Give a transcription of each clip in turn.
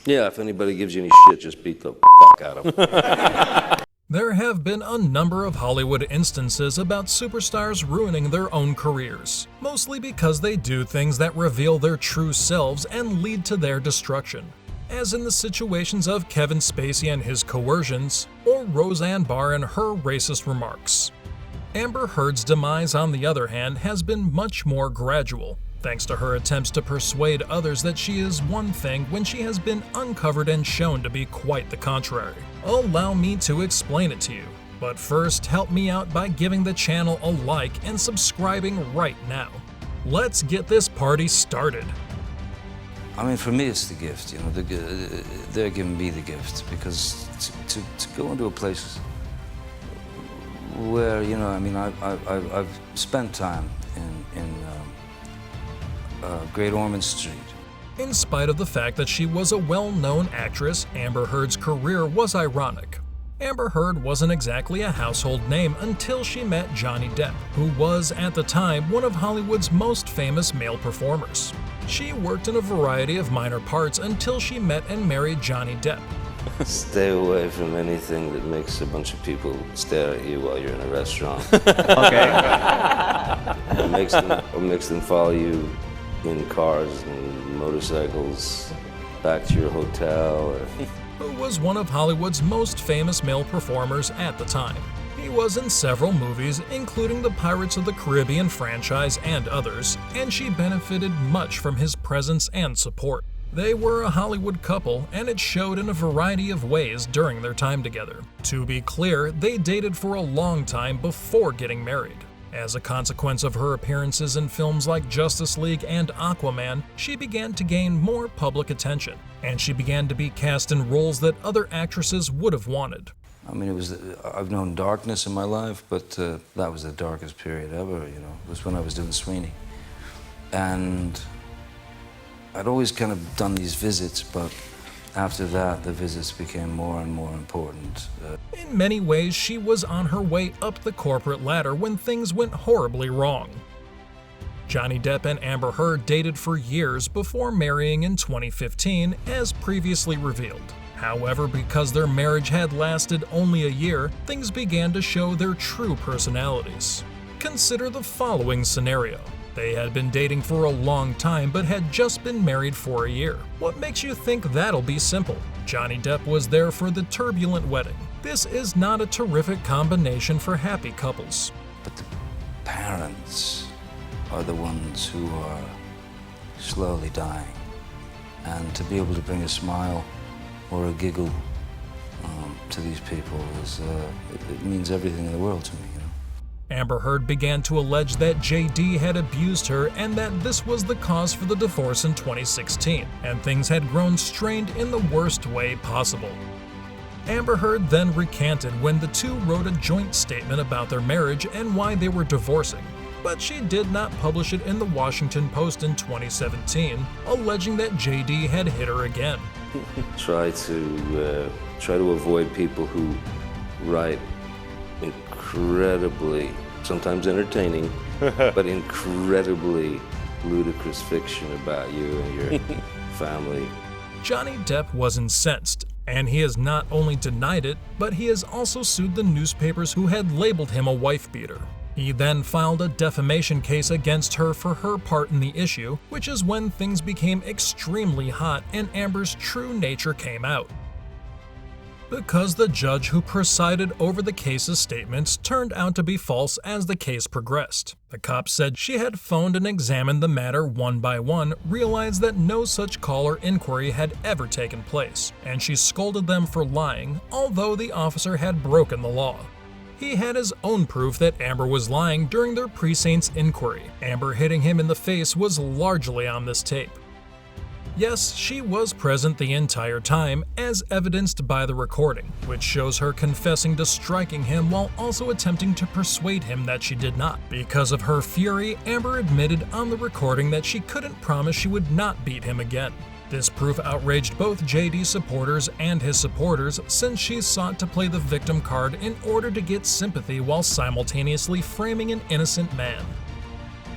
Yeah, if anybody gives you any shit, just beat the fuck out of them. There have been a number of Hollywood instances about superstars ruining their own careers, mostly because they do things that reveal their true selves and lead to their destruction, as in the situations of Kevin Spacey and his coercions, or Roseanne Barr and her racist remarks. Amber Heard's demise, on the other hand, has been much more gradual, thanks to her attempts to persuade others that she is one thing when she has been uncovered and shown to be quite the contrary. Allow me to explain it to you, but first help me out by giving the channel a like and subscribing right now. Let's get this party started. I mean, for me, it's the gift. You know, they're giving me the gift because to go into a place where, you know, I mean, I've spent time in Great Ormond Street. In spite of the fact that she was a well-known actress, Amber Heard's career was ironic. Amber Heard wasn't exactly a household name until she met Johnny Depp, who was, at the time, one of Hollywood's most famous male performers. She worked in a variety of minor parts until she met and married Johnny Depp. Stay away from anything that makes a bunch of people stare at you while you're in a restaurant. Okay. Or makes them follow you in cars and motorcycles back to your hotel. Who was one of Hollywood's most famous male performers at the time. He was in several movies, including the Pirates of the Caribbean franchise and others, and she benefited much from his presence and support. They were a Hollywood couple, and it showed in a variety of ways during their time together. To be clear, they dated for a long time before getting married. As a consequence of her appearances in films like Justice League and Aquaman, she began to gain more public attention, and she began to be cast in roles that other actresses would have wanted. I mean, I've known darkness in my life, but that was the darkest period ever, you know. It was when I was doing Sweeney. And I'd always kind of done these visits, but after that, the visits became more and more important. In many ways, she was on her way up the corporate ladder when things went horribly wrong. Johnny Depp and Amber Heard dated for years before marrying in 2015, as previously revealed. However, because their marriage had lasted only a year, things began to show their true personalities. Consider the following scenario. They had been dating for a long time but had just been married for a year. What makes you think that'll be simple? Johnny Depp was there for the turbulent wedding. This is not a terrific combination for happy couples. But the parents are the ones who are slowly dying. And to be able to bring a smile or a giggle to these people it means everything in the world to me, you know. Amber Heard began to allege that JD had abused her and that this was the cause for the divorce in 2016, and things had grown strained in the worst way possible. Amber Heard then recanted when the two wrote a joint statement about their marriage and why they were divorcing, but she did not publish it in the Washington Post in 2017, alleging that JD had hit her again. Try to avoid people who write incredibly, sometimes entertaining, but incredibly ludicrous fiction about you and your family. Johnny Depp was incensed, and he has not only denied it, but he has also sued the newspapers who had labeled him a wife-beater. He then filed a defamation case against her for her part in the issue, which is when things became extremely hot and Amber's true nature came out. Because the judge who presided over the case's statements turned out to be false as the case progressed. The cops said she had phoned and examined the matter one by one, realized that no such call or inquiry had ever taken place, and she scolded them for lying, although the officer had broken the law. He had his own proof that Amber was lying during their precinct's inquiry. Amber hitting him in the face was largely on this tape. Yes, she was present the entire time, as evidenced by the recording, which shows her confessing to striking him while also attempting to persuade him that she did not. Because of her fury, Amber admitted on the recording that she couldn't promise she would not beat him again. This proof outraged both JD's supporters and his supporters, since she sought to play the victim card in order to get sympathy while simultaneously framing an innocent man.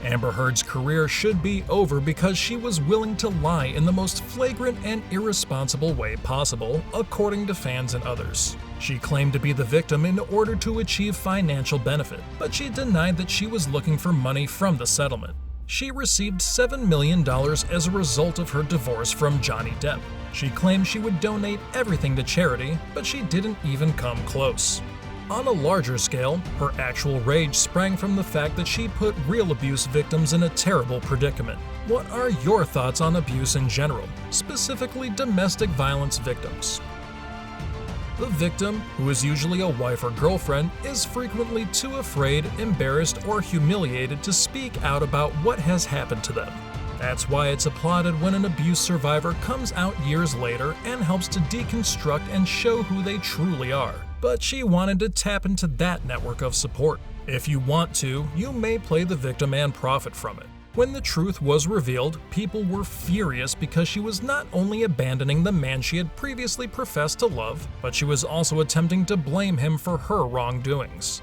Amber Heard's career should be over because she was willing to lie in the most flagrant and irresponsible way possible, according to fans and others. She claimed to be the victim in order to achieve financial benefit, but she denied that she was looking for money from the settlement. She received $7 million as a result of her divorce from Johnny Depp. She claimed she would donate everything to charity, but she didn't even come close. On a larger scale, her actual rage sprang from the fact that she put real abuse victims in a terrible predicament. What are your thoughts on abuse in general, specifically domestic violence victims? The victim, who is usually a wife or girlfriend, is frequently too afraid, embarrassed, or humiliated to speak out about what has happened to them. That's why it's applauded when an abuse survivor comes out years later and helps to deconstruct and show who they truly are. But she wanted to tap into that network of support. If you want to, you may play the victim and profit from it. When the truth was revealed, people were furious because she was not only abandoning the man she had previously professed to love, but she was also attempting to blame him for her wrongdoings.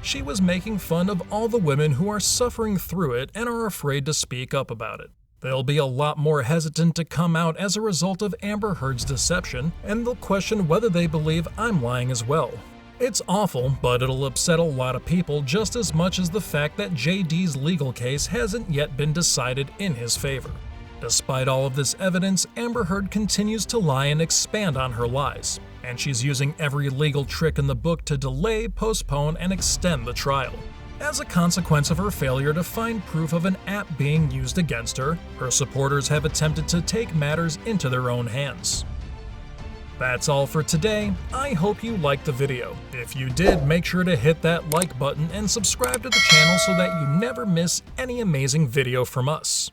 She was making fun of all the women who are suffering through it and are afraid to speak up about it. They'll be a lot more hesitant to come out as a result of Amber Heard's deception, and they'll question whether they believe I'm lying as well. It's awful, but it'll upset a lot of people just as much as the fact that JD's legal case hasn't yet been decided in his favor. Despite all of this evidence, Amber Heard continues to lie and expand on her lies, and she's using every legal trick in the book to delay, postpone, and extend the trial. As a consequence of her failure to find proof of an app being used against her, her supporters have attempted to take matters into their own hands. That's all for today. I hope you liked the video. If you did, make sure to hit that like button and subscribe to the channel so that you never miss any amazing video from us.